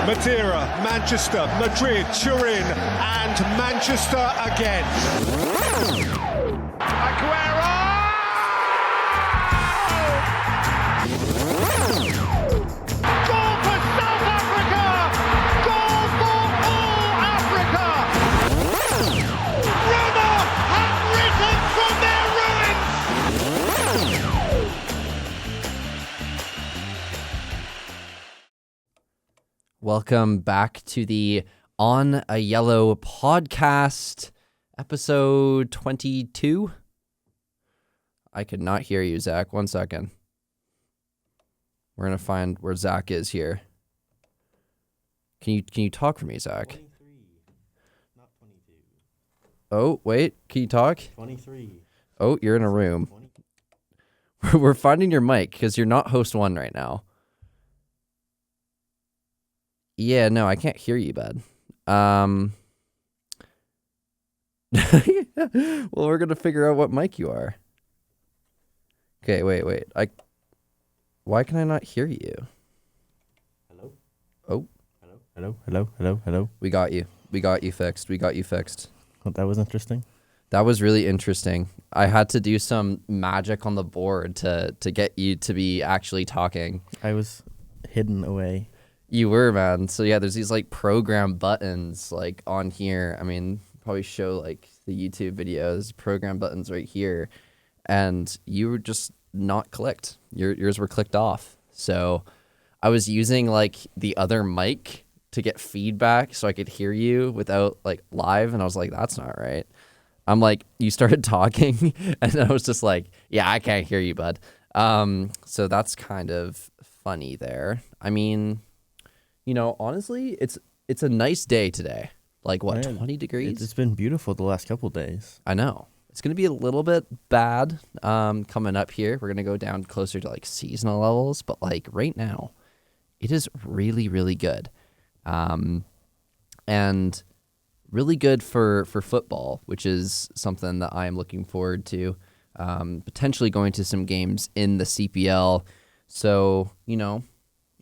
Madeira, Manchester, Madrid, Turin, and Manchester again. Aguero! Goal for South Africa! Goal for all Africa! Roma have risen from their ruins! Welcome back to the On a Yellow podcast, episode 22. I could not hear you, Zach. 1 second. We're going to find where Zach is here. Can you talk for me, Zach? 23, not 22. Oh, wait. Can you talk? 23. Oh, you're in a room. 20. We're finding your mic because you're not host one right now. Yeah, no, I can't hear you, bud. Well, we're going to figure out what mic you are. Okay, wait. Why can I not hear you? Hello? Oh. Hello? We got you fixed. Well, that was interesting. That was really interesting. I had to do some magic on the board to get you to be actually talking. I was hidden away. You were, man. So yeah, there's these like program buttons like on here. I mean, probably show like the YouTube videos, program buttons right here. And you were just not clicked. Yours were clicked off. So I was using like the other mic to get feedback so I could hear you without like live. And I was like, that's not right. I'm like, you started talking and I was just like, yeah, I can't hear you, bud. So that's kind of funny there. I mean, you know, honestly, it's a nice day today. Like what, Man, 20 degrees? It's been beautiful the last couple days. I know. It's going to be a little bit bad coming up here. We're going to go down closer to like seasonal levels, but like right now, it is really, really good. And really good for football, which is something that I am looking forward to. Potentially going to some games in the CPL. So, you know,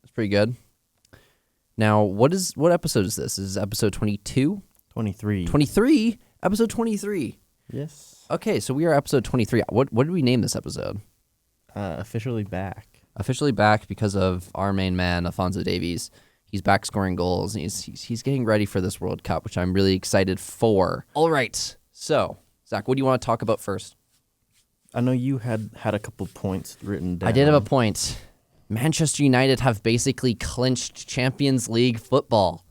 it's pretty good. Now, what episode is this? This is episode 22? 23. 23? Episode 23. Yes. Okay, so we are episode 23. What did we name this episode? Officially back. Officially back because of our main man, Alphonso Davies. He's back scoring goals, and he's getting ready for this World Cup, which I'm really excited for. All right, so, Zach, what do you want to talk about first? I know you had a couple points written down. I did have a point. Manchester United have basically clinched Champions League football,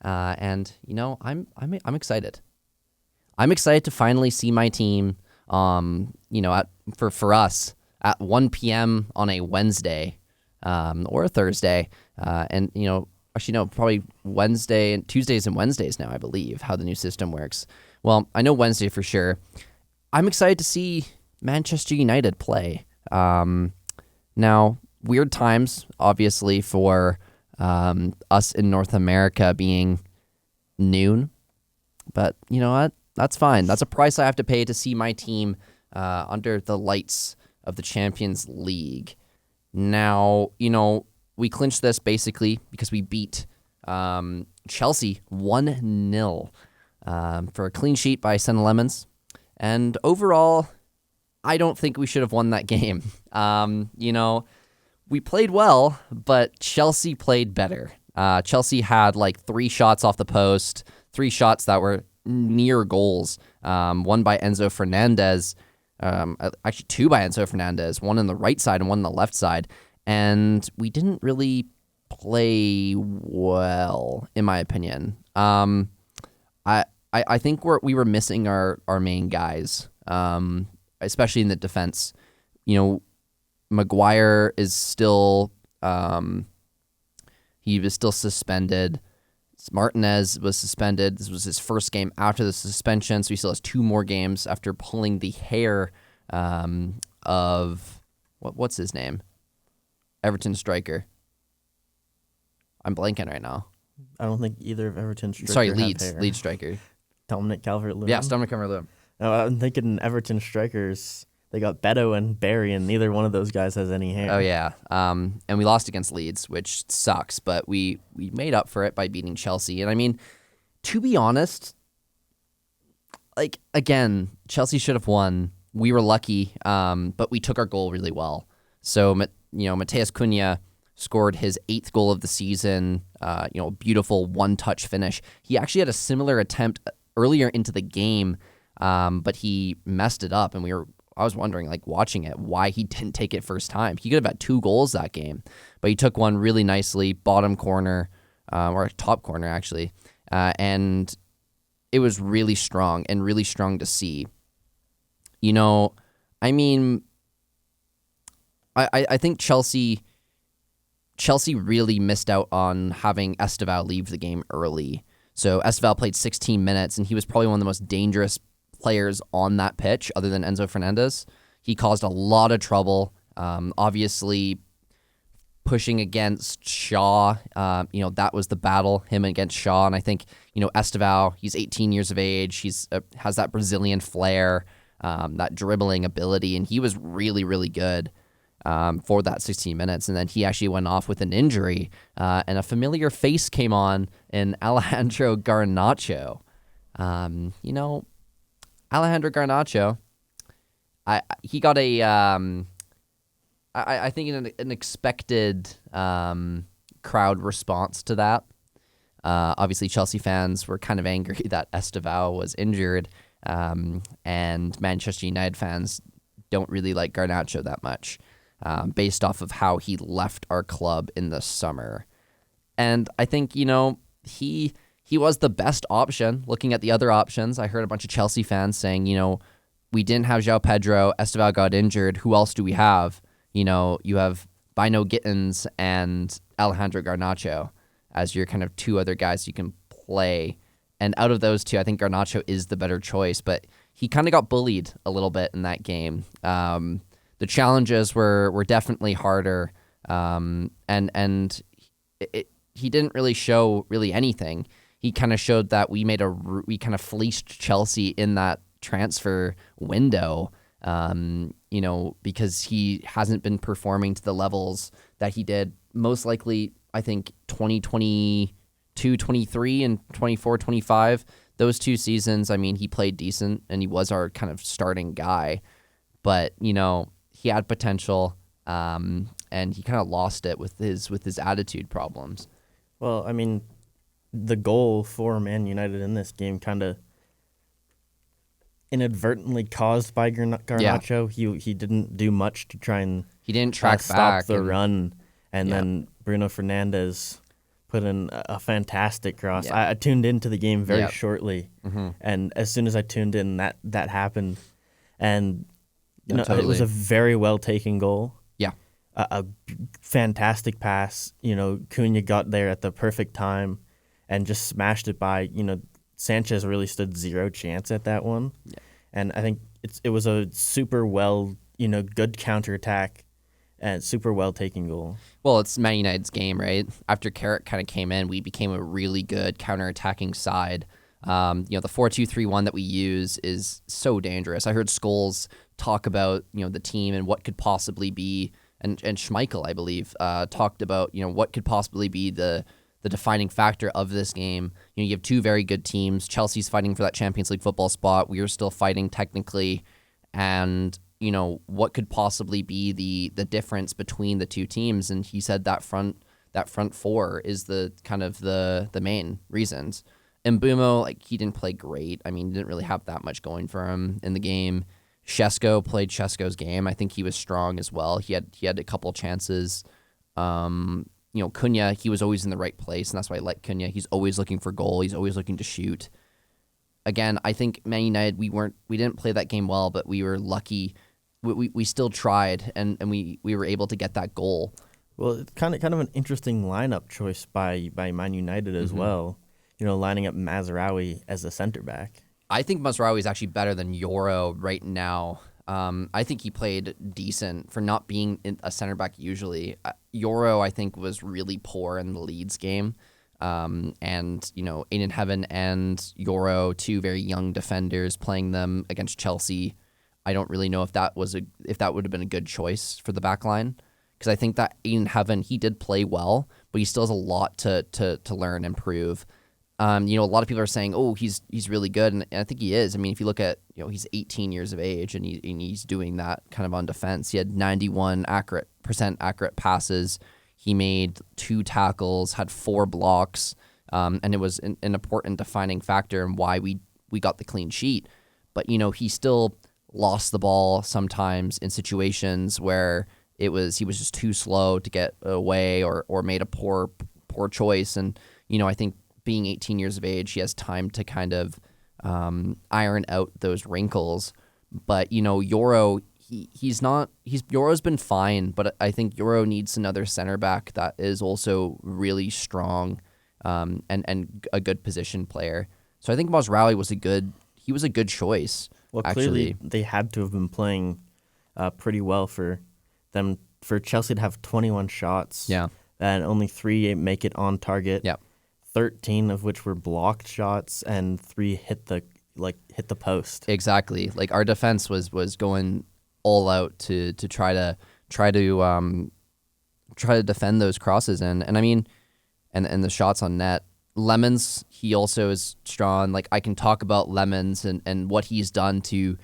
and you know I'm excited. I'm excited to finally see my team. You know, for us at 1 p.m. on a Wednesday, or a Thursday, and you know, actually no, probably Wednesday and Tuesdays and Wednesdays now. I believe how the new system works. Well, I know Wednesday for sure. I'm excited to see Manchester United play. Now. Weird times, obviously, for us in North America being noon. But you know what? That's fine. That's a price I have to pay to see my team under the lights of the Champions League. Now, you know, we clinched this basically because we beat Chelsea 1-0 for a clean sheet by Sen Lemons. And overall, I don't think we should have won that game. You know, we played well, but Chelsea played better. Chelsea had like 3 shots off the post, 3 shots that were near goals. One by Enzo Fernandez, actually 2 by Enzo Fernandez, one on the right side and one on the left side. And we didn't really play well, in my opinion. I think we were missing our main guys, especially in the defense. You know, Maguire is still he was still suspended. Martinez was suspended. This was his first game after the suspension, so he still has 2 more games after pulling the hair of what's his name? Everton striker. I'm blanking right now. I don't think either of Everton's strikers Leeds striker. Dominic Calvert-Lewin. Yes, Dominic Calvert-Lewin. No, I'm thinking Everton strikers. They got Beto and Barry, and neither one of those guys has any hair. Oh yeah, and we lost against Leeds, which sucks. But we made up for it by beating Chelsea. And I mean, to be honest, like again, Chelsea should have won. We were lucky, but we took our goal really well. So Mateus Cunha scored his 8th goal of the season. Beautiful one-touch finish. He actually had a similar attempt earlier into the game, but he messed it up, and I was wondering, like, watching it, why he didn't take it first time. He could have had 2 goals that game, but he took one really nicely, bottom corner, or top corner, actually, and it was really strong to see. I mean, I think Chelsea really missed out on having Estevao leave the game early. So Estevao played 16 minutes, and he was probably one of the most dangerous players on that pitch other than Enzo Fernandez. He caused a lot of trouble, obviously pushing against Shaw. That was the battle, him against Shaw. And I think, Estevao, he's 18 years of age. He's has that Brazilian flair, that dribbling ability, and he was really, really good for that 16 minutes. And then he actually went off with an injury, and a familiar face came on in Alejandro Garnacho. Alejandro Garnacho, he got I think an expected crowd response to that. Obviously, Chelsea fans were kind of angry that Estevao was injured, and Manchester United fans don't really like Garnacho that much, based off of how he left our club in the summer. And I think, he was the best option. Looking at the other options, I heard a bunch of Chelsea fans saying, we didn't have João Pedro, Estevao got injured. Who else do we have? You have Bino Gittins and Alejandro Garnacho as your kind of 2 other guys you can play. And out of those 2, I think Garnacho is the better choice, but he kind of got bullied a little bit in that game. The challenges were definitely harder, and he didn't really show anything. He kind of showed that we kind of fleeced Chelsea in that transfer window, because he hasn't been performing to the levels that he did most likely, I think, 2022-23 and 24-25. Those 2 seasons, I mean, he played decent and he was our kind of starting guy, but, he had potential, and he kind of lost it with his attitude problems. Well, I mean, the goal for Man United in this game kind of inadvertently caused by Garnacho. Yeah. He didn't do much to try and he didn't track stop back the run, and then Bruno Fernandes put in a fantastic cross. Yeah. I tuned into the game very shortly, and as soon as I tuned in, that happened, and totally. It was a very well taken goal. Yeah. A fantastic pass. Cunha got there at the perfect time and just smashed it by. Sanchez really stood zero chance at that one. Yeah. And I think it was a super well, good counterattack and super well taken goal. Well, it's Man United's game, right? After Carrick kind of came in, we became a really good counterattacking side. The 4-2-3-1 that we use is so dangerous. I heard Scholes talk about, the team and what could possibly be, and Schmeichel, I believe, talked about, what could possibly be the defining factor of this game. You have 2 very good teams. Chelsea's fighting for that Champions League football spot. We are still fighting technically, and what could possibly be the difference between the 2 teams? And he said that front 4 is the kind of the main reasons. Mbeumo, he didn't play great. I mean, he didn't really have that much going for him in the game. Šeško played Šeško's game. I think he was strong as well. He had a couple chances. Cunha, he was always in the right place, and that's why I like Cunha. He's always looking for goal. He's always looking to shoot. Again, I think Man United, we didn't play that game well, but we were lucky. We still tried, and we were able to get that goal. Well, it's kind of an interesting lineup choice by Man United as well. Lining up Mazraoui as a center back. I think Mazraoui is actually better than Yoro right now. I think he played decent for not being a center back usually. Yoro, I think, was really poor in the Leeds game. And, Aiden Heaven and Yoro, 2 very young defenders, playing them against Chelsea. I don't really know if that would have been a good choice for the back line, because I think that Aiden Heaven, he did play well, but he still has a lot to learn and prove. A lot of people are saying, oh, he's really good, and I think he is. I mean, if you look at, he's 18 years of age, and he's doing that kind of on defense. He had 91% accurate passes. He made 2 tackles, had 4 blocks, and it was an important defining factor in why we got the clean sheet. But, he still lost the ball sometimes in situations where he was just too slow to get away or made a poor choice. And, I think being 18 years of age, he has time to kind of iron out those wrinkles. But, Yoro, Yoro's been fine, but I think Yoro needs another center back that is also really strong and a good position player. So I think Mazraoui was a good choice. Well, actually. Clearly they had to have been playing pretty well for them, for Chelsea to have 21 shots. Yeah. And only 3 make it on target. Yeah. 13 of which were blocked shots, and 3 hit the post. Exactly. Like, our defense was going all out to try to defend those crosses, and I mean, and the shots on net. Lemons, he also is strong. Like, I can talk about Lemons and what he's done to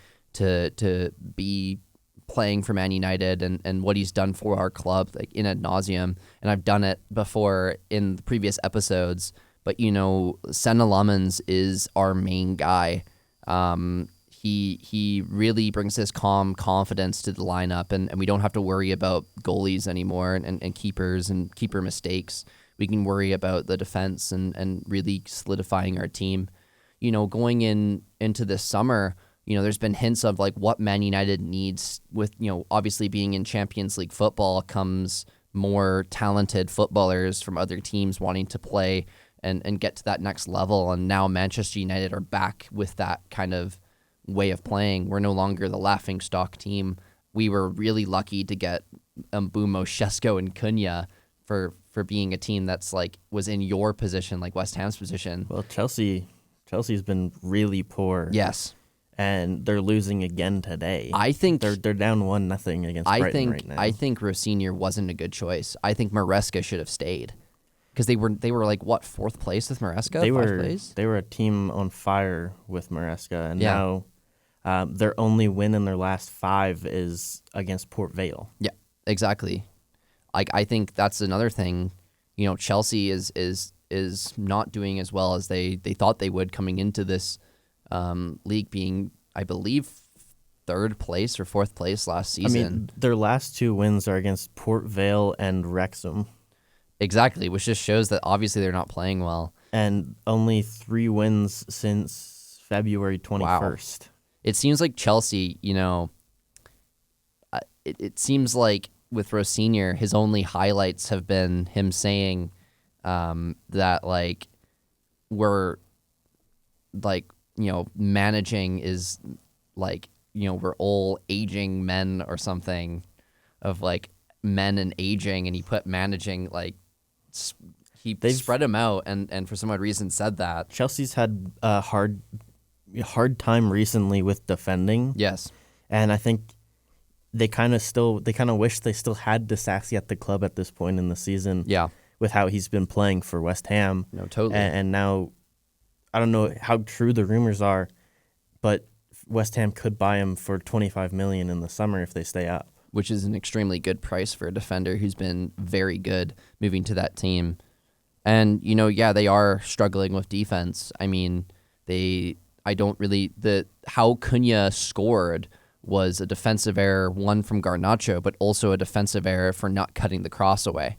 be playing for Man United and what he's done for our club, like, in ad nauseum. And I've done it before in the previous episodes. But, Senna Lemons is our main guy. He really brings this calm confidence to the lineup, and we don't have to worry about goalies anymore and keepers and keeper mistakes. We can worry about the defense and really solidifying our team. Going into this summer, there's been hints of like what Man United needs with, obviously being in Champions League football comes more talented footballers from other teams wanting to play and get to that next level. And now Manchester United are back with that kind of way of playing. We're no longer the laughingstock team. We were really lucky to get Mbeumo, Šeško, and Cunha for being a team that's like was in your position, like West Ham's position. Well, Chelsea's been really poor. Yes. And they're losing again today. I think they're down 1-0 against Brighton right now. I think Rosignol wasn't a good choice. I think Maresca should have stayed, because they were like what, 4th place with Maresca? They were a team on fire with Maresca, and now their only win in their last 5 is against Port Vale. Yeah, exactly. Like, I think that's another thing. Chelsea is not doing as well as they thought they would coming into this league, being, I believe, 3rd place or 4th place last season. I mean, their last 2 wins are against Port Vale and Wrexham. Exactly, which just shows that obviously they're not playing well. And only 3 wins since February 21st. Wow. It seems like Chelsea, it seems like with Rosignol, his only highlights have been him saying that, like, we're, like, managing is, like, we're all aging men or something, of, like, men and aging, and he put managing, like, they've spread him out, and for some odd reason said that. Chelsea's had a hard time recently with defending. Yes. And I think they kind of wish they still had Disasi at the club at this point in the season. Yeah. With how he's been playing for West Ham. No, totally. And now, I don't know how true the rumors are, but West Ham could buy him for $25 million in the summer if they stay up. Which is an extremely good price for a defender who's been very good moving to that team. And, they are struggling with defense. I mean, how Cunha scored was a defensive error, one from Garnacho, but also a defensive error for not cutting the cross away.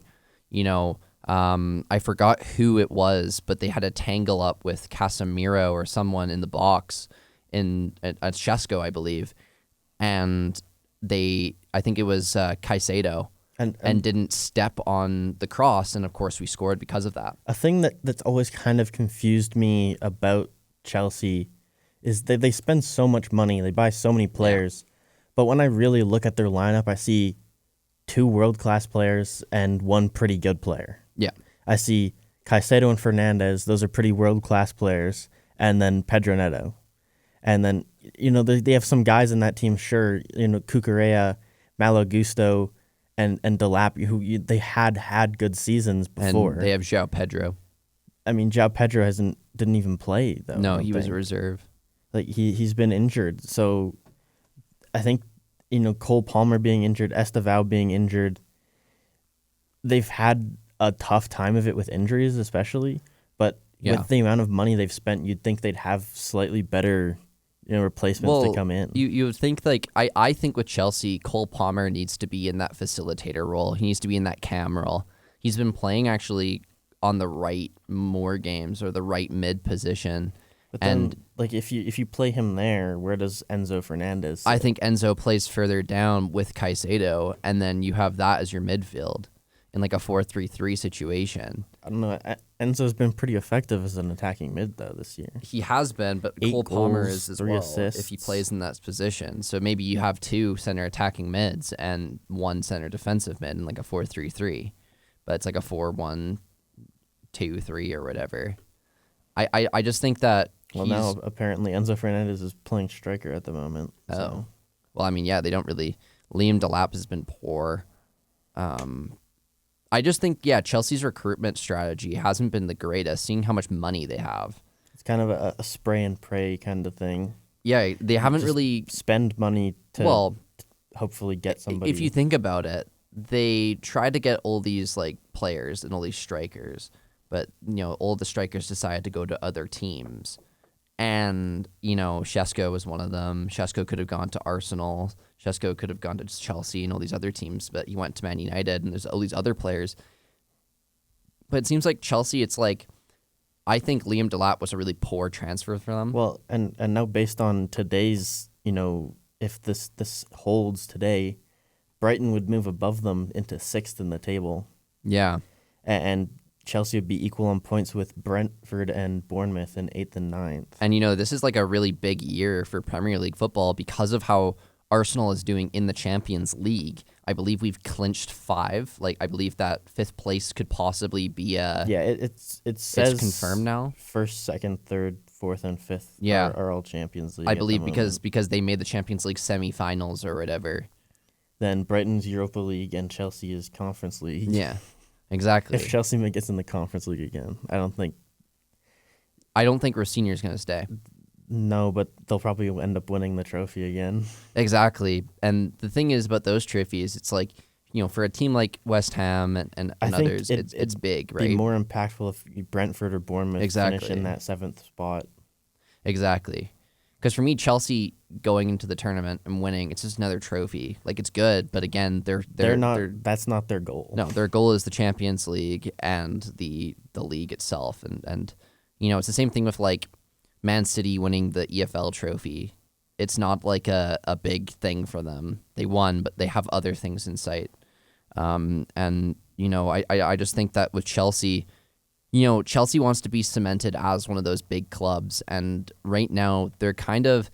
I forgot who it was, but they had a tangle up with Casemiro or someone in the box at Šeško, I believe. And I think it was Caicedo, and didn't step on the cross, and of course we scored because of that. A thing that's always kind of confused me about Chelsea is that they spend so much money, they buy so many players, but when I really look at their lineup, I see 2 world-class players and 1 pretty good player. Yeah. I see Caicedo and Fernandes, those are pretty world-class players, and then Pedro Neto. And then, they have some guys in that team, sure, Cucurella, Malo Gusto, and Delap, they had good seasons before. And they have João Pedro. I mean, João Pedro didn't even play, though. No, I don't he was a think. reserve. Like, he's been injured. So I think, Cole Palmer being injured, Estevao being injured, they've had a tough time of it with injuries, especially. But with the amount of money they've spent, you'd think they'd have slightly better replacements to come in. You would think, like, I think with Chelsea, Cole Palmer needs to be in that facilitator role. He needs to be in that cam role. He's been playing actually on the right more games or the right mid position. But then, like, if you play him there, where does Enzo Fernandez sit? I think Enzo plays further down with Caicedo, and then you have that as your midfield in like a 4-3-3 situation. I don't know. Enzo's been pretty effective as an attacking mid, though, this year. He has been, but 8 Cole Palmer goals, is as 3 well assists. if he plays in that position. So maybe you have 2 center attacking mids and 1 center defensive mid in like a 4-3-3, but it's like a 4-1-2-3 or whatever. I just think that Well, now apparently Enzo Fernandez is playing striker at the moment. Oh. So. Well, I mean, yeah, they don't really. Liam Delap has been poor. I just think, Chelsea's recruitment strategy hasn't been the greatest, seeing how much money they have. It's kind of a spray and pray kind of thing. Yeah, they haven't Just really. spend money to hopefully get somebody. If you think about it, they tried to get all these like players and all these strikers, but all the strikers decided to go to other teams. And, Shesko was one of them. Shesko could have gone to Arsenal. Shesko could have gone to Chelsea and all these other teams, but he went to Man United, and there's all these other players. But it seems like Chelsea, it's like, I think Liam Delap was a really poor transfer for them. Well, and now based on today's, if this holds today, Brighton would move above them into 6th in the table. Yeah. And Chelsea would be equal on points with Brentford and Bournemouth in 8th and 9th. And, this is like a really big year for Premier League football because of how Arsenal is doing in the Champions League. I believe we've clinched 5. Like, I believe that 5th place could possibly be a... Yeah, it says... It's confirmed now? 1st, 2nd, 3rd, 4th, and 5th Yeah. are all Champions League. I at the believe moment. because they made the Champions League semifinals or whatever. Then Brighton's Europa League and Chelsea is Conference League. Yeah, exactly. If Chelsea gets in the Conference League again, I don't think Rossinier going to stay. No, but they'll probably end up winning the trophy again. Exactly. And the thing is about those trophies, it's like, for a team like West Ham and I think others, it's big, Be right? more impactful if Brentford or Bournemouth finish in that 7th spot. Exactly. Because for me, Chelsea going into the tournament and winning, it's just another trophy. Like, it's good, but again, they're not. That's not their goal. No, their goal is the Champions League and the league itself, and it's the same thing with like Man City winning the EFL trophy. It's not like a big thing for them. They won, but they have other things in sight. And I just think that with Chelsea. Chelsea wants to be cemented as one of those big clubs, and right now they're kind of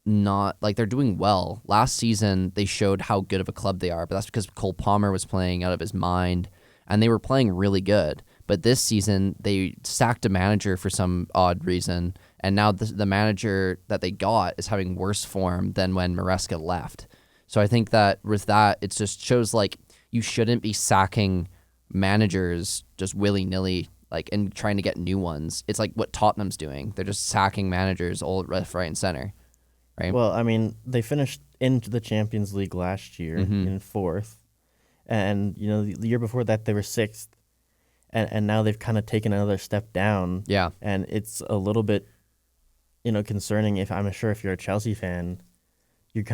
not, like, they're doing well. Last season, they showed how good of a club they are, but that's because Cole Palmer was playing out of his mind, and they were playing really good. But this season, they sacked a manager for some odd reason, and now the manager that they got is having worse form than when Maresca left. So I think that with that, it just shows, like, you shouldn't be sacking managers just willy-nilly, like, and trying to get new ones. It's like what Tottenham's doing. They're just sacking managers all left, right, and center, right? Well, I mean, they finished into the Champions League last year in 4th. And, the year before that, they were 6th. And now they've kind of taken another step down. Yeah. And it's a little bit, concerning. If I'm sure if you're a Chelsea fan, you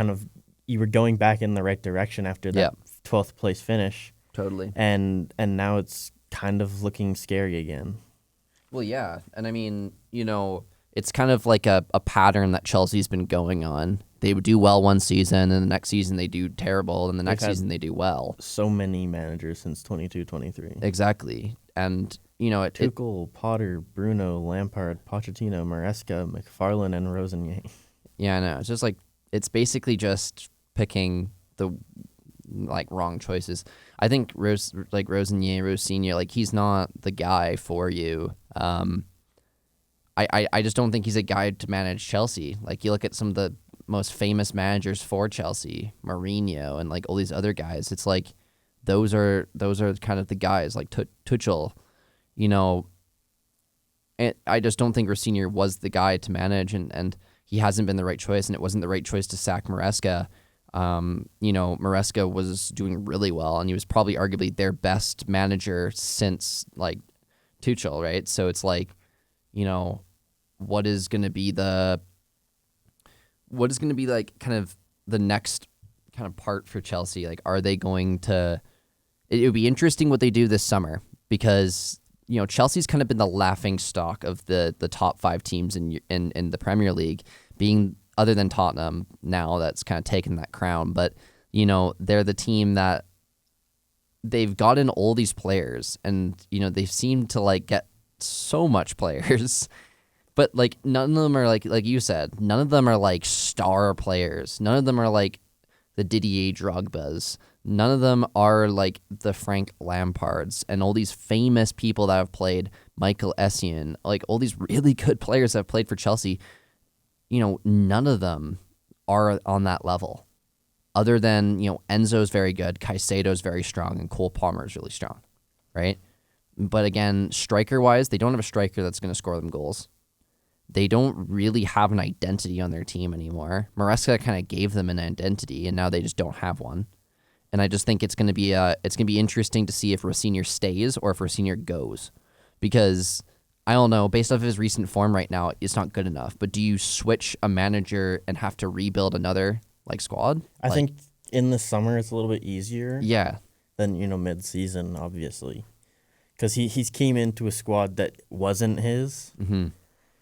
were going back in the right direction after that 12th place finish. Totally. And now it's kind of looking scary again. Well, yeah. And I mean, it's kind of like a pattern that Chelsea's been going on. They would do well one season, and the next season they do terrible, and the next season they do well. So many managers since 22-23. Exactly. And, Tuchel, Potter, Bruno, Lampard, Pochettino, Maresca, McFarlane, and Rosenier. Yeah, I know. It's just like, it's basically just picking the wrong choices. I think Rosenier, like, he's not the guy for you. I just don't think he's a guy to manage Chelsea. Like, you look at some of the most famous managers for Chelsea, Mourinho and like all these other guys. It's like those are kind of the guys like Tuchel, you know. And I just don't think Rossinier was the guy to manage, and he hasn't been the right choice, and it wasn't the right choice to sack Maresca. You know, Maresca was doing really well, and he was probably arguably their best manager since like Tuchel, right? So it's like, you know, what is going to be like kind of the next kind of part for Chelsea? Like, are they going to? It would be interesting what they do this summer, because you know Chelsea's kind of been the laughing stock of the top 5 teams in the Premier League, being other than Tottenham now that's kind of taken that crown. But you know, they're the team that they've gotten all these players, and you know they seem to like get so much players. But like none of them are like you said, none of them are like star players. None of them are like the Didier Drogbas. None of them are like the Frank Lampards and all these famous people that have played, Michael Essien, like all these really good players that have played for Chelsea. You know, none of them are on that level. Other than, you know, Enzo's very good, Caicedo's very strong, and Cole Palmer's really strong, right? But again, striker-wise, they don't have a striker that's going to score them goals. They don't really have an identity on their team anymore. Maresca kind of gave them an identity, and now they just don't have one. And I just think it's going to be interesting to see if Rossinier stays or if Rossinier goes, because I don't know, based off of his recent form right now, it's not good enough. But do you switch a manager and have to rebuild another like squad? I think in the summer it's a little bit easier. Yeah. Than, you know, mid-season, obviously, because he's came into a squad that wasn't his. Mm-hmm.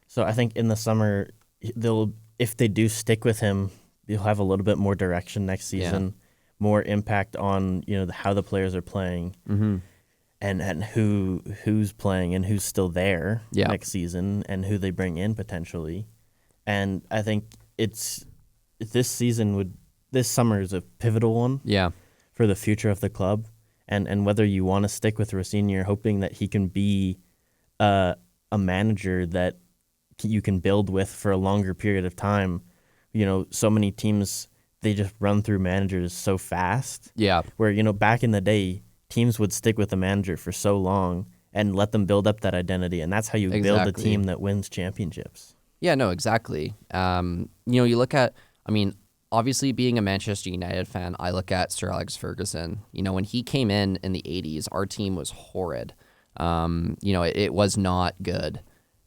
So I think in the summer if they do stick with him, you'll have a little bit more direction next season, more impact on, you know, how the players are playing, Mm-hmm. and who's playing and who's still there next season, and who they bring in potentially. And I think this summer is a pivotal one. Yeah. For the future of the club, and whether you want to stick with Rossinier, hoping that he can be a manager that you can build with for a longer period of time. You know, so many teams, they just run through managers so fast. Yeah. Where, you know, back in the day, teams would stick with a manager for so long and let them build up that identity, and that's how you build a team that wins championships. Yeah, no, exactly. You know, you look at, I mean, obviously being a Manchester United fan, I look at Sir Alex Ferguson. You know, when he came in the 80s, our team was horrid. You know, it was not good.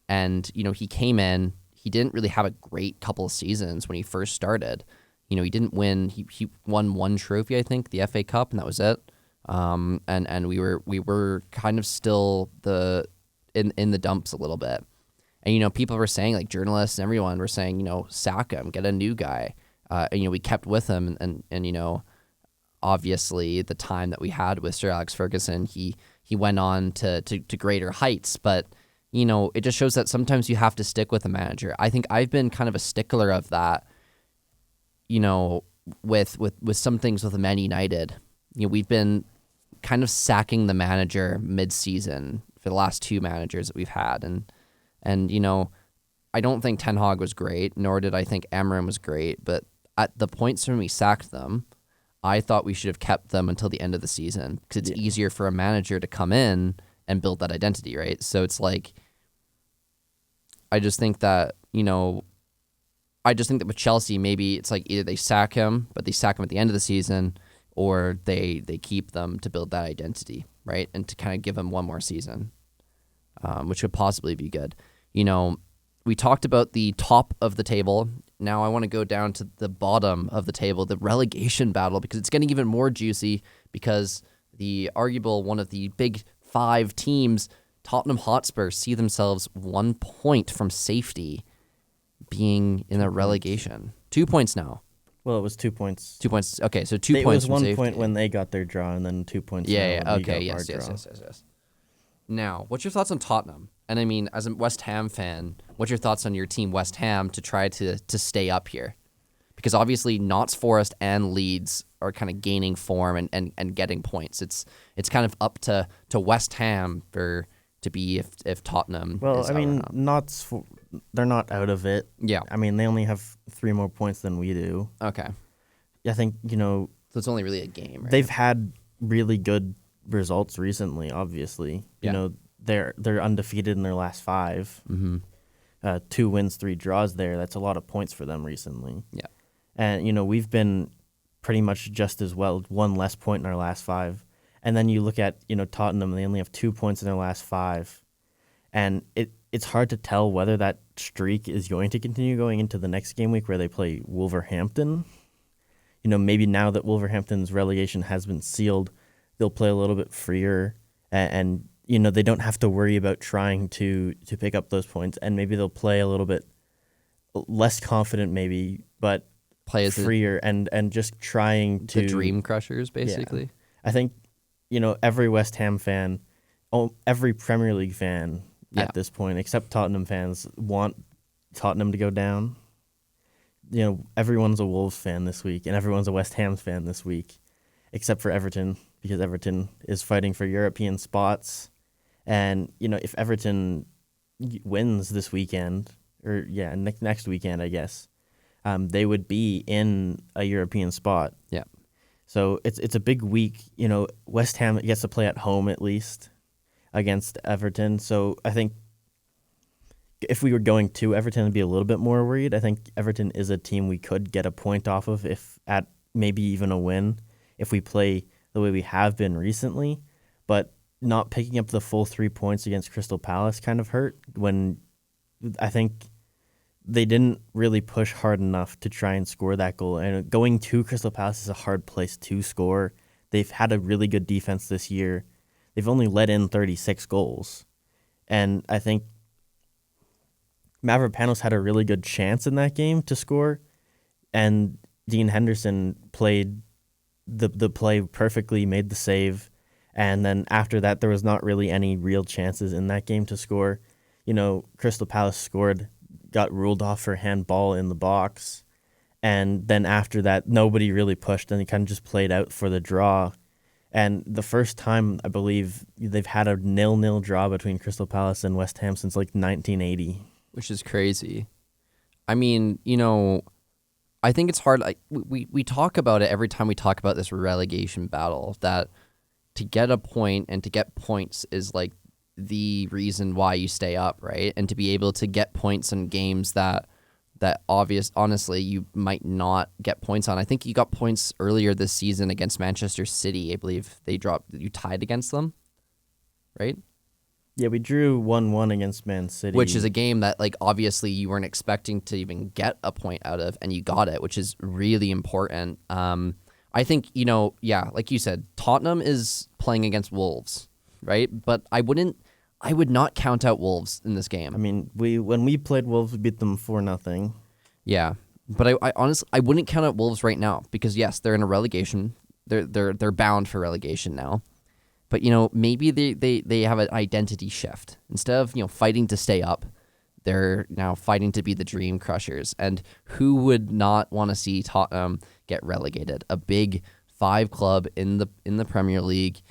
And, you know, he came in, he didn't really have a great couple of seasons when he first started. You know, he didn't win, he won one trophy, I think, the FA Cup, and that was it. And we were kind of still in the dumps a little bit. And, you know, people were saying, like journalists and everyone were saying, you know, sack him, get a new guy. And, you know, we kept with him, and you know, obviously the time that we had with Sir Alex Ferguson, he went on to greater heights. But, you know, it just shows that sometimes you have to stick with a manager. I think I've been kind of a stickler of that, you know, with some things with Man United. You know, we've been kind of sacking the manager mid-season for the last 2 managers that we've had. And you know, I don't think Ten Hag was great, nor did I think Amorim was great. But at the points when we sacked them, I thought we should have kept them until the end of the season, because it's easier for a manager to come in and build that identity, right? So it's like, I just think that, you know, with Chelsea, maybe it's like either they sack him, but they sack him at the end of the season, or they keep them to build that identity, right? And to kind of give him one more season, which could possibly be good. You know, we talked about the top of the table. Now I want to go down to the bottom of the table, the relegation battle, because it's getting even more juicy, because one of the big 5 teams, Tottenham Hotspur, see themselves 1 point from safety, being in a relegation. 2 points now. Well, it was 2 points. 2 points. Okay, so 2 points. It was from 1 safety. point when they got their draw, and then 2 points. Yeah. When Okay. we got Yes. our draw. Yes. Now, what's your thoughts on Tottenham? And I mean, as a West Ham fan, what's your thoughts on your team, West Ham, to try to stay up here? Because obviously, Notts Forest and Leeds are kind of gaining form and getting points. It's kind of up to West Ham to be if Tottenham. Well, is I mean, out or not. they're not out of it. Yeah. I mean, they only have 3 more points than we do. Okay. I think, So it's only really a game, right? they've had really good results recently, obviously. Yeah. They're undefeated in their last 5. Mm-hmm. 2 wins, 3 draws there. That's a lot of points for them recently. Yeah. And, we've been pretty much just as well, 1 less point in our last 5. And then you look at, Tottenham, they only have 2 points in their last 5. And it's hard to tell whether that streak is going to continue going into the next game week where they play Wolverhampton. Maybe now that Wolverhampton's relegation has been sealed, they'll play a little bit freer and they don't have to worry about trying to pick up those points, and maybe they'll play a little bit less confident maybe, but Play as freer and just trying to the Dream Crushers, basically. Yeah. I think, every West Ham fan, every Premier League fan at this point, except Tottenham fans, want Tottenham to go down. Everyone's a Wolves fan this week, and everyone's a West Ham fan this week, except for Everton, because Everton is fighting for European spots. And, if Everton wins this weekend, or next weekend, I guess, they would be in a European spot. Yeah. So it's a big week. West Ham gets to play at home at least against Everton. So I think if we were going to Everton, I'd be a little bit more worried. I think Everton is a team we could get a point off of, if at maybe even a win, if we play the way we have been recently. But not picking up the full 3 points against Crystal Palace kind of hurt, when I think they didn't really push hard enough to try and score that goal. And going to Crystal Palace is a hard place to score. They've had a really good defense this year. They've only let in 36 goals. And I think Mavropanos had a really good chance in that game to score, and Dean Henderson played the play perfectly, made the save, and then after that there was not really any real chances in that game to score. Crystal Palace scored, got ruled off for handball in the box, and then after that nobody really pushed, and they kind of just played out for the draw. And the first time, I believe, they've had a 0-0 draw between Crystal Palace and West Ham since 1980. Which is crazy. I mean, I think it's hard. We talk about it every time we talk about this relegation battle, that to get a point and to get points is the reason why you stay up, right? And to be able to get points in games that honestly you might not get points on. I think you got points earlier this season against Manchester City. I believe you tied against them, right? Yeah, we drew 1-1 against Man City. Which is a game that, obviously you weren't expecting to even get a point out of, and you got it, which is really important. I think, like you said, Tottenham is playing against Wolves, right? But I would not count out Wolves in this game. I mean, when we played Wolves, we beat them 4-0. Yeah, but I honestly, I wouldn't count out Wolves right now, because yes, they're in a relegation. They're bound for relegation now. But, maybe they have an identity shift. Instead of, fighting to stay up, they're now fighting to be the Dream Crushers. And who would not want to see Tottenham get relegated? A big 5 club in the Premier League,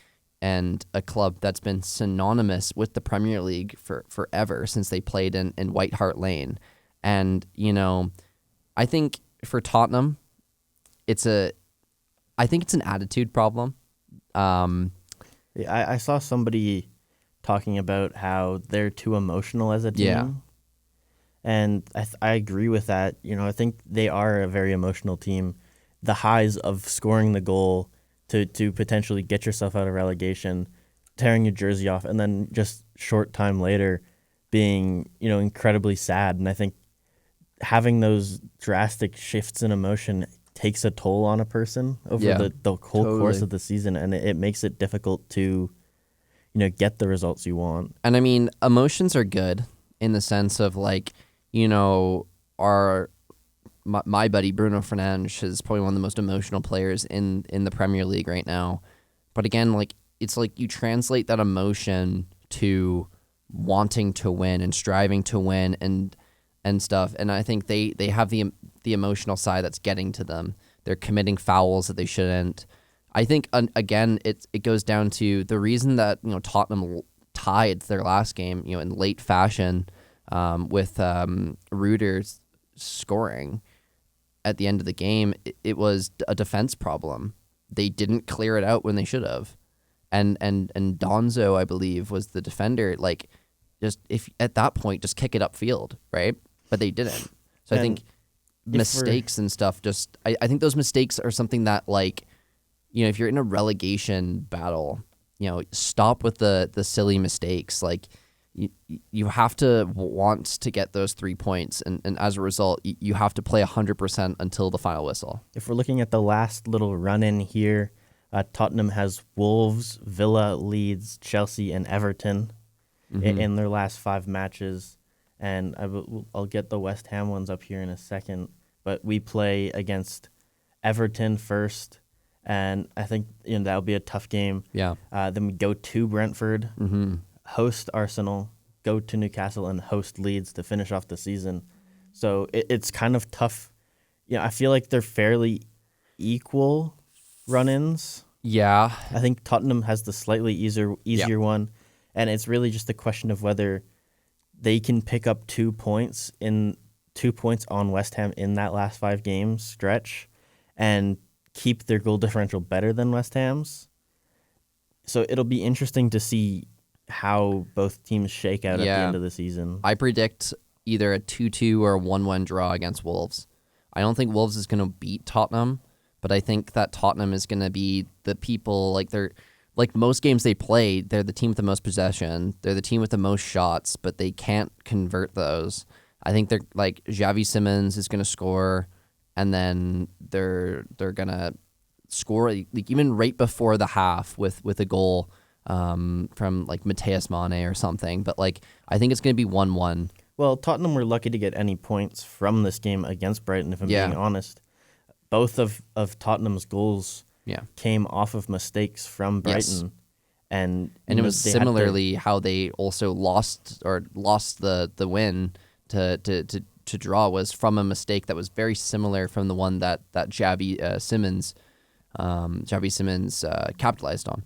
and a club that's been synonymous with the Premier League for forever, since they played in White Hart Lane. And, I think for Tottenham, I think it's an attitude problem. I saw somebody talking about how they're too emotional as a team. Yeah. And I agree with that. I think they are a very emotional team. The highs of scoring the goal to potentially get yourself out of relegation, tearing your jersey off, and then just short time later being, incredibly sad. And I think having those drastic shifts in emotion takes a toll on a person over the whole course of the season, and it makes it difficult to, get the results you want. And I mean, emotions are good in the sense of my buddy Bruno Fernandes is probably one of the most emotional players in the Premier League right now. But again, it's you translate that emotion to wanting to win and striving to win and stuff. And I think they have the emotional side that's getting to them. They're committing fouls that they shouldn't. I think, again, it goes down to the reason that Tottenham tied their last game in late fashion with Reuters scoring at the end of the game, it was a defense problem. They didn't clear it out when they should have. And Donzo, I believe, was the defender. Like, just if at that point, just kick it upfield, right? But they didn't. So I think mistakes and stuff. Just I think those mistakes are something that, like, if you're in a relegation battle, stop with the silly mistakes. Like, you have to want to get those 3 points, and as a result, you have to play 100% until the final whistle. If we're looking at the last little run-in here, Tottenham has Wolves, Villa, Leeds, Chelsea, and Everton in their last 5 matches. And I'll get the West Ham ones up here in a second. But we play against Everton first, and I think that'll be a tough game. Yeah. Then we go to Brentford, host Arsenal, go to Newcastle, and host Leeds to finish off the season. So it's kind of tough. I feel like they're fairly equal run-ins. Yeah. I think Tottenham has the slightly easier one, and it's really just a question of whether they can pick up 2 points on West Ham in that last 5 games stretch and keep their goal differential better than West Ham's. So it'll be interesting to see how both teams shake out at the end of the season. I predict either a 2-2 or a 1-1 draw against Wolves. I don't think Wolves is going to beat Tottenham, but I think that Tottenham is going to be the people, like most games they play, they're the team with the most possession. They're the team with the most shots, but they can't convert those. I think they're like Xavi Simons is going to score, and then they're going to score like even right before the half with a goal from like Mateus Mane or something. But like I think it's going to be 1-1. Well, Tottenham were lucky to get any points from this game against Brighton, if I'm being honest. Both of Tottenham's goals came off of mistakes from Brighton. Yes. And it was similarly how they also lost the win to draw was from a mistake that was very similar from the one that Xavi Simons capitalized on.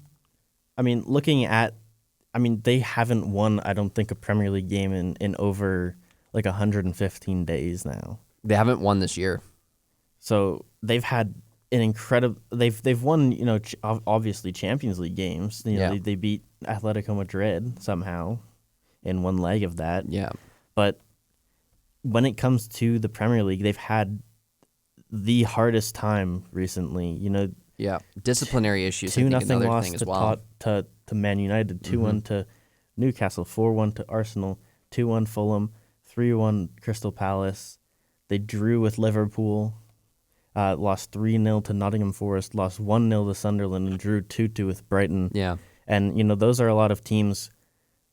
I mean, they haven't won, I don't think, a Premier League game in over like 115 days now. They haven't won this year. So they've had an incredible. They've won, obviously Champions League games. They beat Atletico Madrid somehow in one leg of that. Yeah, but when it comes to the Premier League, they've had the hardest time recently. Yeah, disciplinary issues. 2-0 loss thing as well. to Man United, 2-1 to Newcastle, 4-1 to Arsenal, 2-1 Fulham, 3-1 Crystal Palace. They drew with Liverpool. Lost 3-0 to Nottingham Forest, lost 1-0 to Sunderland, and drew 2-2 with Brighton. Yeah. And, those are a lot of teams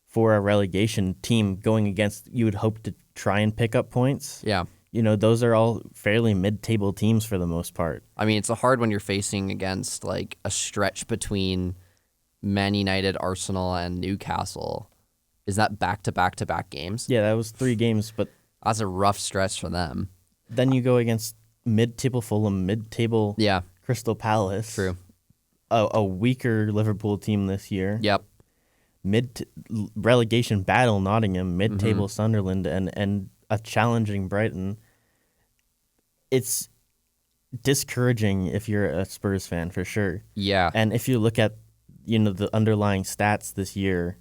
for a relegation team going against, you would hope to try and pick up points. Yeah. Those are all fairly mid-table teams for the most part. I mean, it's hard when you're facing against, like, a stretch between Man United, Arsenal, and Newcastle. Is that back-to-back-to-back games? Yeah, that was 3 games, but that's a rough stretch for them. Then you go against mid-table Fulham, mid-table Crystal Palace. True. A weaker Liverpool team this year. Yep. Relegation battle Nottingham, mid-table Sunderland, and a challenging Brighton. It's discouraging if you're a Spurs fan, for sure. Yeah. And if you look at, the underlying stats this year,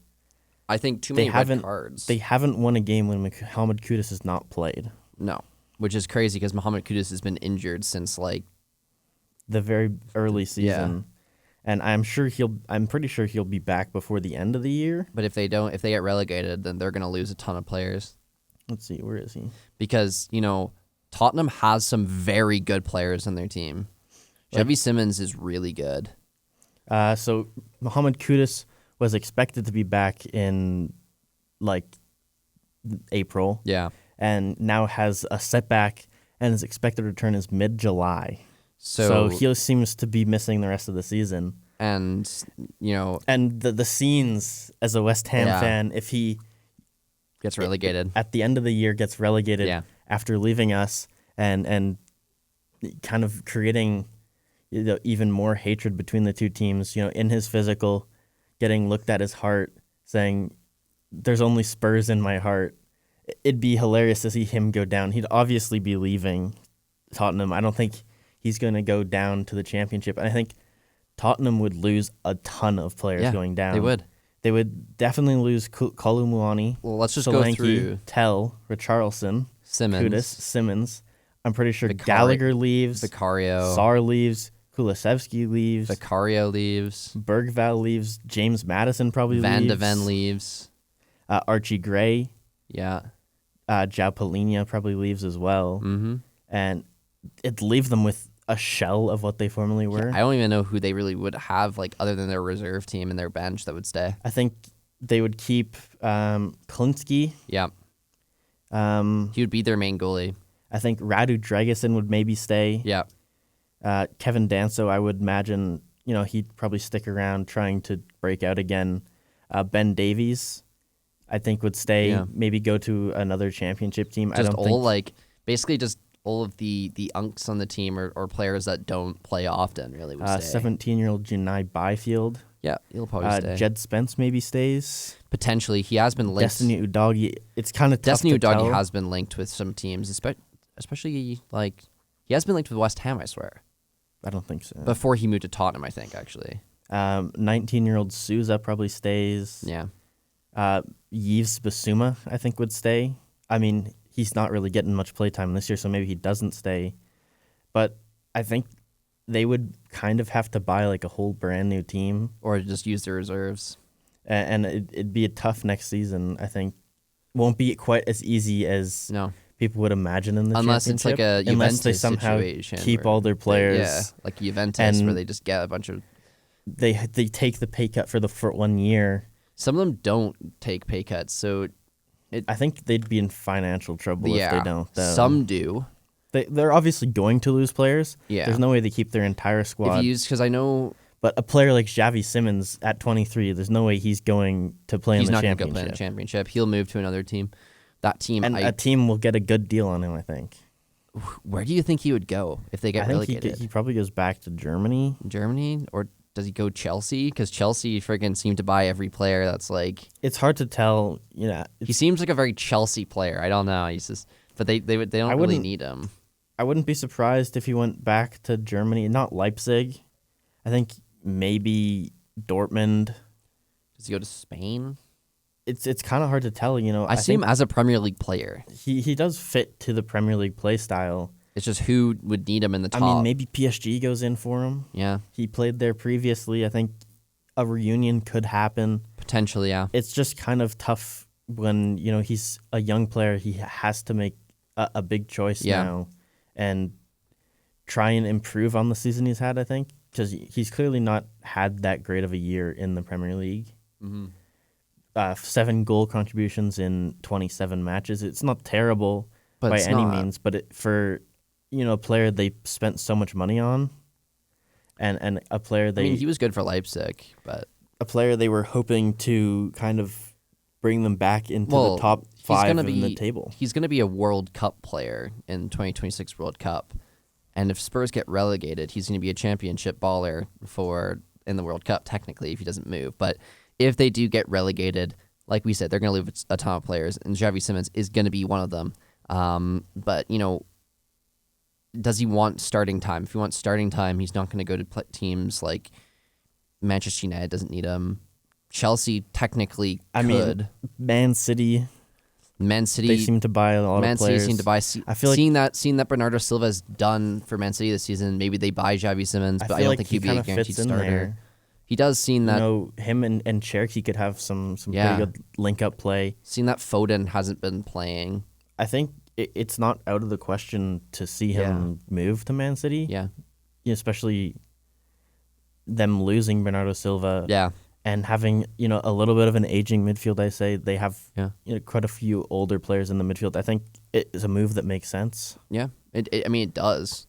I think too many red cards. They haven't won a game when Mohamed Kudus has not played. No. Which is crazy because Mohamed Kudus has been injured since like the very early season, and I'm pretty sure he'll be back before the end of the year. But if they get relegated, then they're going to lose a ton of players. Let's see, where is he? Because Tottenham has some very good players in their team. Xavi Simons is really good. So Mohamed Kudus was expected to be back in like April. Yeah. And now has a setback and is expected to return as mid-July. So he seems to be missing the rest of the season. And, And the scenes as a West Ham fan, if he gets relegated at the end of the year, gets relegated after leaving us and kind of creating even more hatred between the two teams, in his physical, getting looked at his heart, saying, there's only Spurs in my heart. it'd be hilarious to see him go down. He'd obviously be leaving Tottenham. I don't think he's going to go down to the Championship. And I think Tottenham would lose a ton of players Yeah, going down. they would. They would definitely lose Kolo Muani. Well, let's just go Solanke, through Tell, Richarlison, Simmons, Kudus, Simmons. I'm pretty sure Vicari- Gallagher leaves. Vicario. Sar leaves. Kulusevski leaves. Vicario leaves. Bergvall leaves. James Madison probably Van leaves. de Ven leaves. Archie Gray. Yeah. João Palhinha probably leaves as well. Mm-hmm. And it'd leave them with a shell of what they formerly were. I don't even know who they really would have, like, other than their reserve team and their bench that would stay. I think they would keep Klinsky. Yeah. I He would be their main goalie. think Radu Dragusin would maybe stay. Yeah. Kevin Danso, I would imagine, he'd probably stick around trying to break out again. Ben Davies, I think, would stay, Yeah. maybe go to another championship team. Just I don't all, think like, basically just all of the unks on the team or players that don't play often really would stay. 17-year-old Janai Byfield. Yeah, he'll probably stay. Jed Spence maybe stays. Potentially. He has been linked. Destiny Udogi. It's kind of tough Destiny to Udogi tell. has been linked with some teams, especially, like, he has been linked with West Ham, I swear. I don't think so. Before he moved to Tottenham, I think, actually. 19-year-old Souza probably stays. Yeah. Yves Bissouma, I think, would stay. I mean, he's not really getting much playtime this year, so maybe he doesn't stay. But I think they would kind of have to buy like a whole brand new team, Or just use their reserves. and it'd be a tough next season. I think won't be quite as easy as No. people would imagine in the Unless it's like championship, a unless they Juventus somehow situation keep where all their players. Yeah, like Juventus, where and- they just get a bunch of... They take the pay cut for 1 year. Some of them don't take pay cuts, so I think they'd be in financial trouble if yeah. they don't. Though. Some do. They're obviously going to lose players. Yeah. There's no way they keep their entire squad. Because I know But a player like Xavi Simmons at 23, there's no way he's going to play he's in the not going to go championship. play in the championship. He'll move to another team. That team, And a team will get a good deal on him, I think. where do you think he would go if they get I think relegated? he probably goes back to Germany. Germany? Or does he go Chelsea? Because Chelsea friggin' seem to buy every player that's like... It's hard to tell. He seems like a very Chelsea player. I don't know. He's just... But they don't really wouldn't- need him. I wouldn't be surprised if he went back to Germany. Not Leipzig. I think maybe Dortmund. Does he go to Spain? It's kind of hard to tell. I see him as a Premier League player. He does fit to the Premier League play style. It's just who would need him in the top. I mean, maybe PSG goes in for him. Yeah, He played there previously. I think a reunion could happen. potentially, yeah. It's just kind of tough when he's a young player. He has to make a big choice Yeah. now and try and improve on the season he's had. I think because he's clearly not had that great of a year in the Premier League. Mm-hmm. 7 goal contributions in 27 matches. It's not terrible But by it's any not. means, but for a player they spent so much money on, and a player I mean, he was good for Leipzig, but they were hoping to kind of bring them back into well, the top he's 5 gonna in the be- table. He's going to be a World Cup player in 2026 World Cup, and if Spurs get relegated, he's going to be a championship baller in the World Cup. Technically, if he doesn't move, but if they do get relegated, like we said, they're going to lose a ton of players, and Xavi Simmons is going to be one of them. But does he want starting time? If he wants starting time, he's not going to go to teams like Manchester United. Doesn't need him. Chelsea technically I could. mean, Man City, Man City. they seem to buy a lot Man of City players. seem to buy. I feel like seeing that Bernardo Silva has done for Man City this season, maybe they buy Xavi Simmons, I but I feel don't like think he he'd be a kind of guaranteed fits in starter. there. He does seem that Him and Cherokee could have some Yeah. pretty good link up play. seeing that Foden hasn't been playing. I think it's not out of the question to see him move to Man City. Yeah, Especially them losing Bernardo Silva. yeah, And having a little bit of an aging midfield. I say they have yeah, quite a few older players in the midfield. I think it is a move that makes sense. yeah. I mean, it does.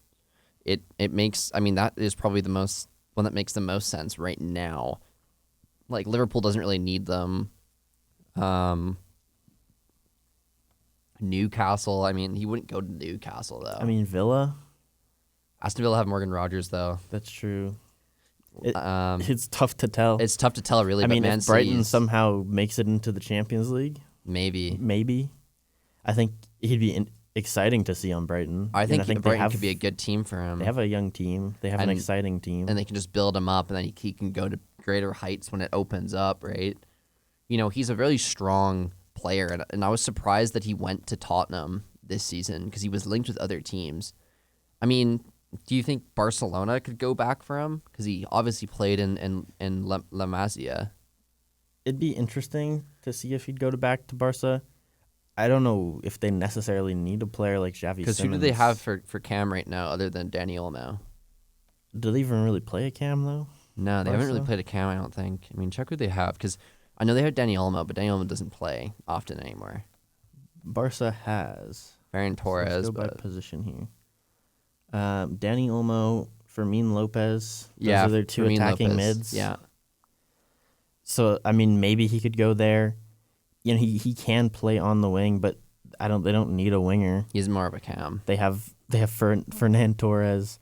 It makes. I mean, that is probably the one that makes the most sense right now. Like Liverpool doesn't really need them. Newcastle. I mean, he wouldn't go to Newcastle though. I mean, Villa. Aston Villa have Morgan Rogers though. That's true. It's It's tough to tell. tough to tell really. I but mean, Man if Brighton City's- somehow makes it into the Champions League, maybe maybe. I think he'd be exciting to see on Brighton. I think, they Brighton have, could be a good team for him. They have a young team. They have an And- exciting team. and they can just build him up, and then he can go to greater heights when it opens up, right? You know, he's a really strong player, and I was surprised that he went to Tottenham this season because he was linked with other teams. I mean, do you think Barcelona could go back for him? Because he obviously played in La Masia. It'd be interesting to see if he'd go back to Barca. I don't know if they necessarily need a player like Xavi Because Simons. who do they have for Cam right now other than Dani Olmo? Do they even really play a Cam, though? No, they haven't really Barca? played a Cam, I don't think. I mean, check who they have, because I know they have Dani Olmo, but Dani Olmo doesn't play often anymore. Barca has. Ferran Let's Torres, go by but position here. Danny Olmo, Fermin Lopez. Those yeah, are their two Fermin attacking Lopez, mids. Yeah, So I mean, maybe he could go there. You know, he can play on the wing, but They don't need a winger. he's more of a Cam. They have Fernan Torres,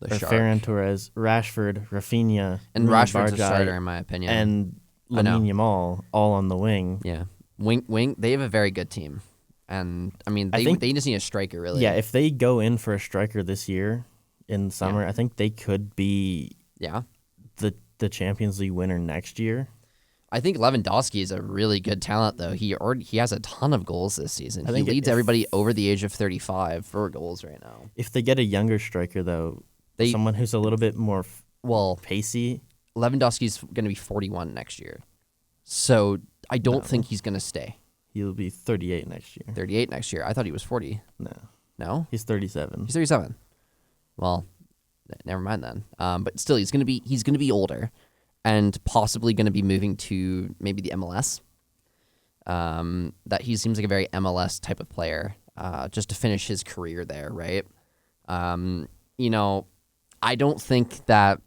The or Shark. Ferran Torres, Rashford, Rafinha, And Rooney Rashford's a Barjai, starter, in my opinion. and I know. Lamine Yamal all on the wing. yeah, wing. They have a very good team, and I mean, I think- they just need a striker, really. Yeah, if they go in for a striker this year in summer, I think they could be yeah. the Champions League winner next year. I think Lewandowski is a really good talent, though. He has a ton of goals this season. I He think leads if- everybody over the age of 35 for goals right now. If they get a younger striker, though, They- someone who's a little bit more Well, pacey, Lewandowski's going to be 41 next year, so I don't think he's going to stay. he'll be 38 next year. 38 next year. I thought he was 40. No, No, he's 37. he's 37. Well, never mind then. But still, he's going to be older, and possibly going to be moving to maybe the MLS. That he seems like a very MLS type of player, just to finish his career there, right? You know, I don't think that.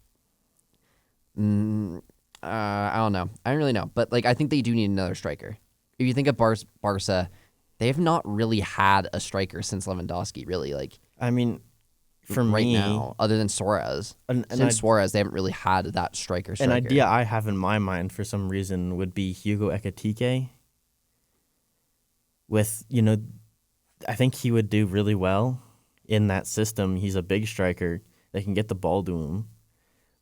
I don't know. I don't really know, but like I think they do need another striker. If you think of Barca, they have not really had a striker since Lewandowski. Really, like I mean, for right me, now, other than Suarez. an Since Suarez, they haven't really had that striker. an idea I have in my mind for some reason would be Hugo Ekitike. With, I think he would do really well in that system. He's a big striker. They can get the ball to him.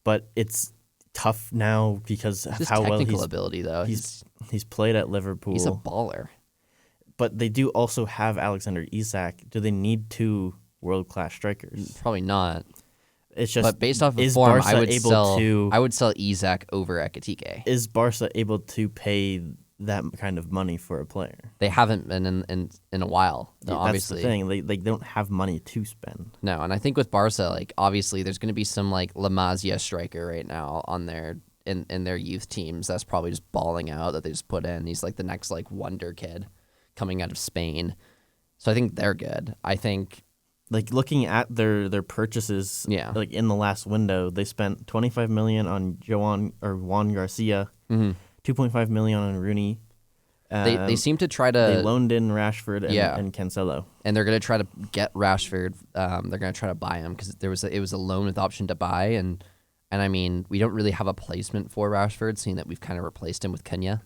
But it's tough now because of Just how well technical ability, though. he's played at Liverpool. He's a baller. But they do also have Alexander Isak. Do they need two world-class strikers? Probably not. It's just, But based off of is form, Barca I would able sell Isak over Ekitike. is Barca able to pay that kind of money for a player? They haven't been in a while. No, That's obviously. the thing. They don't have money to spend. No, and I think with Barca, like obviously there's going to be some like La Masia striker right now on their in their youth teams that's probably just balling out that they just put in. He's like the next like wonder kid coming out of Spain. So I think they're good. I think Like looking at their purchases, Yeah. like in the last window, they spent $25 million on Juan Garcia, Mm-hmm. $2.5 million on Rooney. they seem to try They to loaned in Rashford and, Yeah. and Cancelo. and they're going to try to get Rashford. They're going to try to buy him because it was a loan with option to buy, and I mean we don't really have a placement for Rashford, seeing that we've kind of replaced him with Kenya,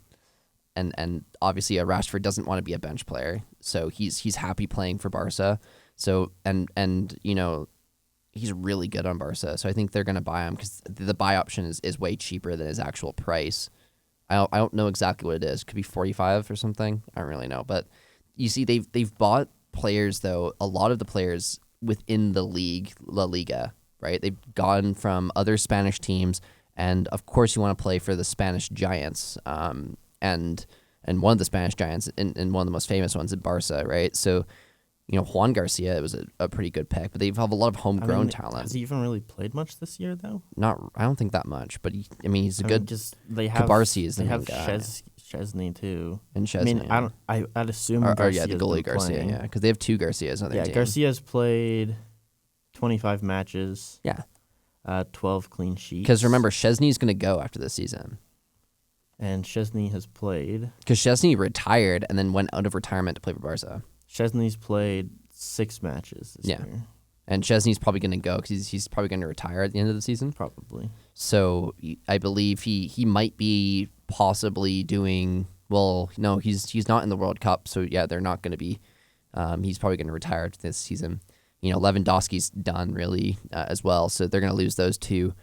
and obviously Rashford doesn't want to be a bench player, so he's happy playing for Barca. So and he's really good on Barca, so I think they're going to buy him because the buy option is way cheaper than his actual price. I don't know exactly what it is. Could be 45 or something. I don't really know. But you see, they've bought players though. A lot of the players within the league, La Liga, right? They've gone from other Spanish teams, and of course you want to play for the Spanish giants. And one of the Spanish giants, and one of the most famous ones, in Barca, right? So, Juan Garcia, it was a pretty good pick, but they have a lot of homegrown talent. Has he even really played much this year, though? I don't think that much, but he's a good. They have Cabarsi is the they main have guy. Chesney too. And I mean, Chesney, I don't. I'd assume or Garcia's the goalie been Garcia, playing. yeah, because they have two Garcias on their Yeah, team. Garcia's played 25 matches. Yeah, 12 clean sheets. because remember, Chesney's going to go after this season. And Chesney has played. Because Chesney retired and then went out of retirement to play for Barca. Chesney's played 6 matches this Yeah. year. And Chesney's probably going to go because he's probably going to retire at the end of the season. Probably. So I believe he might be possibly doing well. No, he's not in the World Cup. So yeah, they're not going to be He's probably going to retire this season. Lewandowski's done really as well, so they're going to lose those two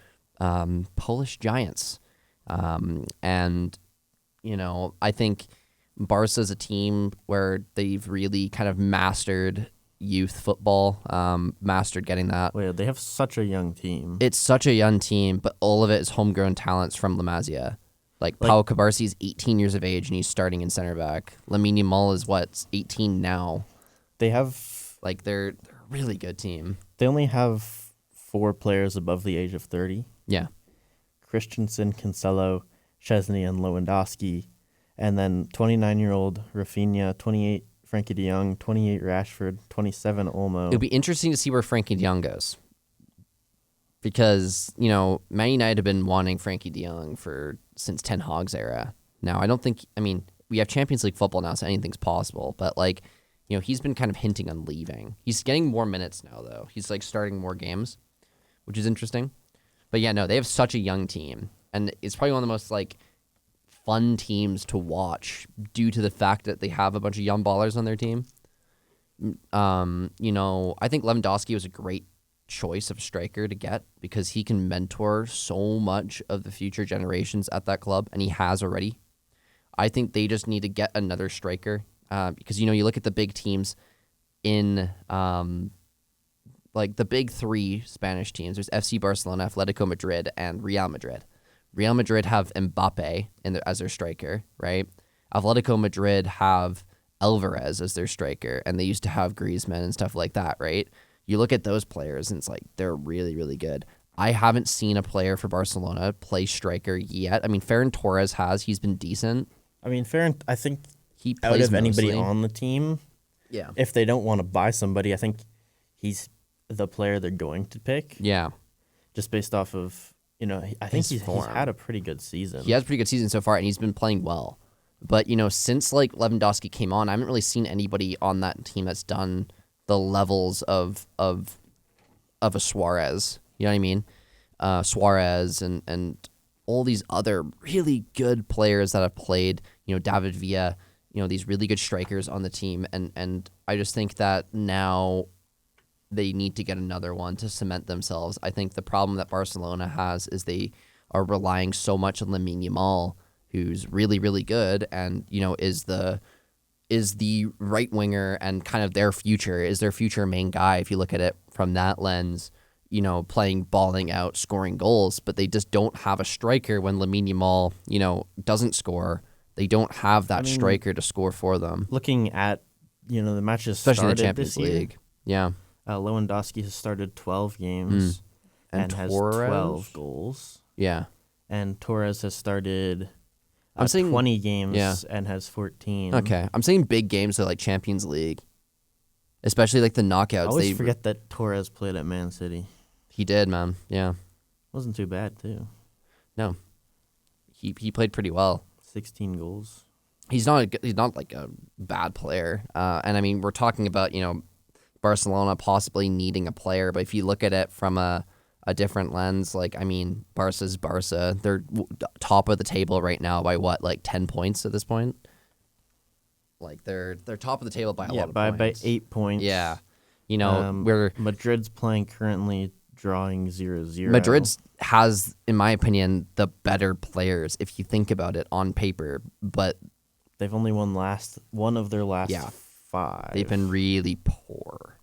Polish giants. And I think Barca's a team where they've really kind of mastered youth football, mastered getting that. Wait, they have such a young team. It's such a young team, but all of it is homegrown talents from La Masia. Like Pau Kubarsi is 18 years of age and he's starting in center back. Lamine Yamal is 18 now. They have they're a really good team. They only have 4 players above the age of 30. Yeah. Christensen, Cancelo, Chesney, and Lewandowski. And then 29-year-old Rafinha, 28 Frankie de Jong, 28 Rashford, 27 Olmo. It'll be interesting to see where Frankie de Jong goes. Because, Man United have been wanting Frankie de Jong since Ten Hag's era. Now, we have Champions League football now, so anything's possible. But, he's been kind of hinting on leaving. He's getting more minutes now, though. He's, starting more games, which is interesting. But, yeah, no, they have such a young team. And it's probably one of the most, fun teams to watch due to the fact that they have a bunch of young ballers on their team. I think Lewandowski was a great choice of striker to get because he can mentor so much of the future generations at that club, and he has already. I think they just need to get another striker because, you look at the big teams in the big 3 Spanish teams. There's FC Barcelona, Atletico Madrid, and Real Madrid. Real Madrid have Mbappe as their striker, right? Atletico Madrid have Alvarez as their striker, and they used to have Griezmann and stuff like that, right? You look at those players, and it's they're really, really good. I haven't seen a player for Barcelona play striker yet. Ferran Torres has. He's been decent. Ferran, I think he out plays of anybody mostly on the team, yeah. if they don't want to buy somebody, I think he's the player they're going to pick. Yeah. Just based off of, I think he's had a pretty good season. He has a pretty good season so far, and he's been playing well. But, since Lewandowski came on, I haven't really seen anybody on that team that's done the levels of a Suarez. You know what I mean? Suarez and all these other really good players that have played, David Villa, these really good strikers on the team. And I just think that now they need to get another one to cement themselves. I think the problem that Barcelona has is they are relying so much on Lamine Yamal, who's really, really good and, is the right winger and kind of their future main guy if you look at it from that lens, playing, balling out, scoring goals, but they just don't have a striker when Lamine Yamal, doesn't score. They don't have that striker to score for them. Looking at, the matches especially in the started Champions this year, League. Yeah. Lewandowski has started 12 games and has Torres? 12 goals. Yeah. And Torres has started I'm saying 20 games and has 14. Okay. I'm saying big games are Champions League, especially the knockouts. I always forget that Torres played at Man City. He did, man. Yeah. Wasn't too bad, too. No. He played pretty well. 16 goals. He's not a bad player. And we're talking about, Barcelona possibly needing a player, but if you look at it from a different lens, Barca's Barca. They're top of the table right now by 10 points at this point? They're top of the table by a lot of points. By 8 points. Yeah. Madrid's playing currently drawing 0-0. Madrid has, in my opinion, the better players if you think about it on paper, but they've only won one of their last 5. They've been really poor.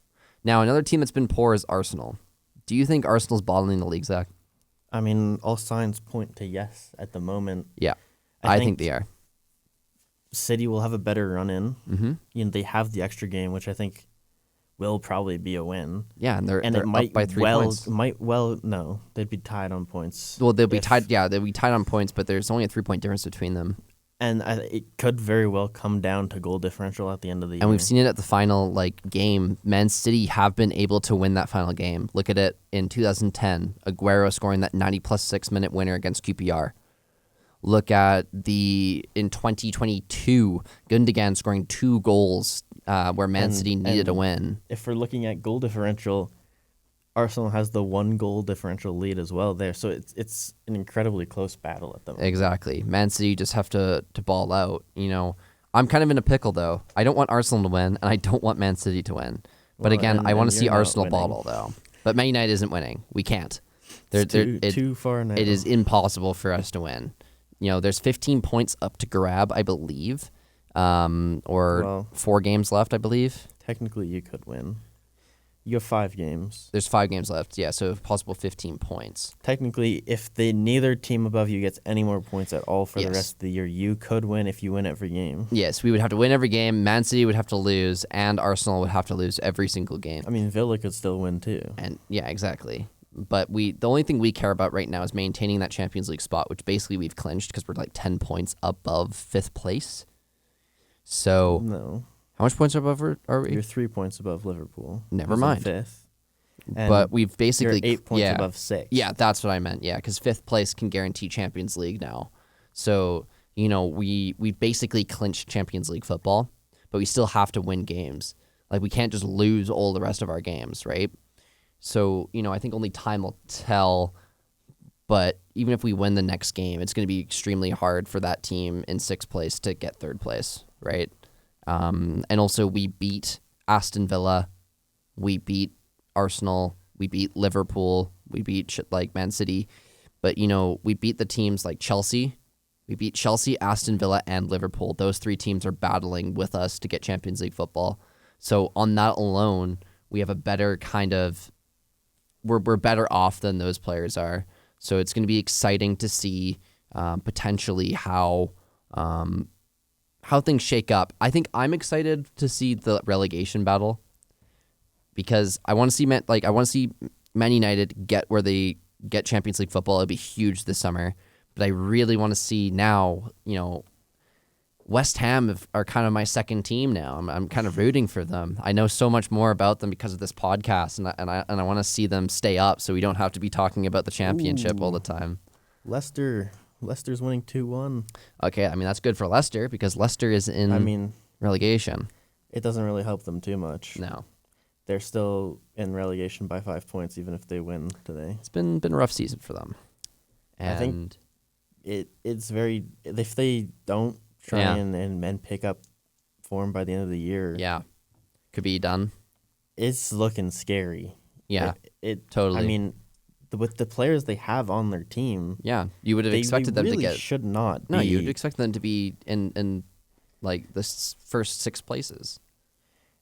Now, another team that's been poor is Arsenal. Do you think Arsenal's bottling the league, Zach? All signs point to yes at the moment. Yeah, I think they are. City will have a better run in. Mm-hmm. They have the extra game, which I think will probably be a win. Yeah, and they're it might up by 3 points. No, they'd be tied on points. Well, they'll be tied. Yeah, they'll be tied on points, but there's only a 3-point difference between them. And it could very well come down to goal differential at the end of the year. And we've seen it at the final game. Man City have been able to win that final game. Look at it in 2010. Aguero scoring that 90-plus 6-minute winner against QPR. Look at in 2022, Gundogan scoring 2 goals where Man City needed a win. If we're looking at goal differential, Arsenal has the 1 goal differential lead as well there. So it's an incredibly close battle at the moment. Exactly. Man City just have to ball out. I'm kind of in a pickle though. I don't want Arsenal to win, and I don't want Man City to win. But Well, again, and- I want and to see you're not Arsenal winning. bottle though. But Man United isn't winning. We can't. Too far now. It is impossible for us to win. There's 15 points up to grab, I believe, or Well- 4 games left, I believe. Technically, you could win. You have 5 games. There's 5 games left, yeah, so possible 15 points. Technically, if neither team above you gets any more points at all for the Yes. rest of the year, you could win if you win every game. Yes, we would have to win every game. Man City would have to lose, and Arsenal would have to lose every single game. I mean, Villa could still win too. And yeah, exactly. But the only thing we care about right now is maintaining that Champions League spot, which basically we've clinched because we're like 10 points above 5th place. So No, how much points above are we? you're 3 points above Liverpool. Never who's in mind. 5th. And But we've basically you're 8 points yeah. above 6th. Yeah, that's what I meant. Yeah, because 5th place can guarantee Champions League now. So we basically clinched Champions League football, but we still have to win games. Like we can't just lose all the rest of our games, right? So I think only time will tell. But even if we win the next game, it's going to be extremely hard for that team in 6th place to get 3rd place, right? And also we beat Aston Villa, we beat Arsenal, we beat Liverpool, we beat like Man City, but we beat the teams like Chelsea. We beat Chelsea, Aston Villa, and Liverpool. Those 3 teams are battling with us to get Champions League football. So on that alone, we have a better kind of we're better off than those players are. So it's going to be exciting to see potentially how things shake up. I think I'm excited to see the relegation battle because I want to see Man United get where they get Champions League football. It'd be huge this summer, but I really want to see now. West Ham are kind of my second team now. I'm kind of rooting for them. I know so much more about them because of this podcast, and I want to see them stay up so we don't have to be talking about the championship all the time. Leicester. Leicester's winning 2-1. Okay, I mean that's good for Leicester because Leicester is in I mean, relegation. it doesn't really help them too much. No, They're still in relegation by 5 points, even if they win today. it's been a rough season for them. And I think it's very, if they don't try Yeah. and pick up form by the end of the year, yeah, could be done. it's looking scary. Yeah, It totally. I mean, with the players they have on their team, yeah, you would have they expected them really to get. should not. No, be. you would expect them to be in like the first 6 places,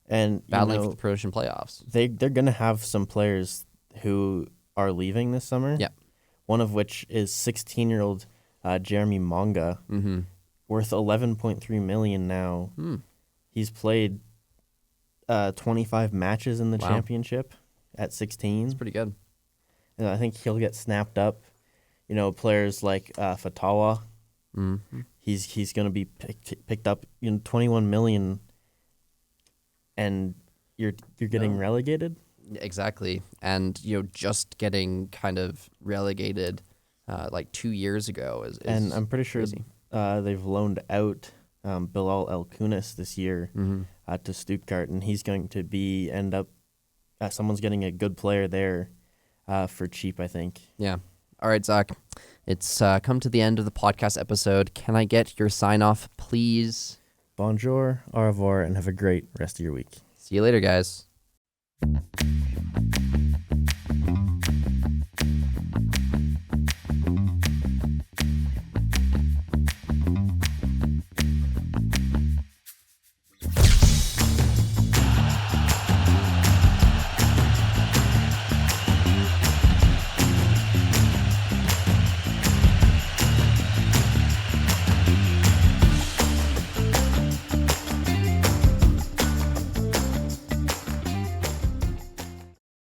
and battling for you the promotion playoffs. they're gonna have some players who are leaving this summer. Yeah. One of which is 16-year-old Jeremy Monga, Mm-hmm. worth 11.3 million now. He's played 25 matches in the Wow. championship at 16. It's pretty good. And I think he'll get snapped up. Players like Fatawa, Mm-hmm. he's going to be picked up. 21 million, and you're getting relegated. Exactly, and just getting kind of relegated like 2 years ago is And I'm pretty sure crazy. they've loaned out Bilal El Kunis this year Mm-hmm. to Stuttgart, and he's going to end up. Someone's getting a good player there for cheap, I think. Yeah. All right, Zach. It's come to the end of the podcast episode. Can I get your sign off, please? Bonjour, au revoir, and have a great rest of your week. See you later, guys.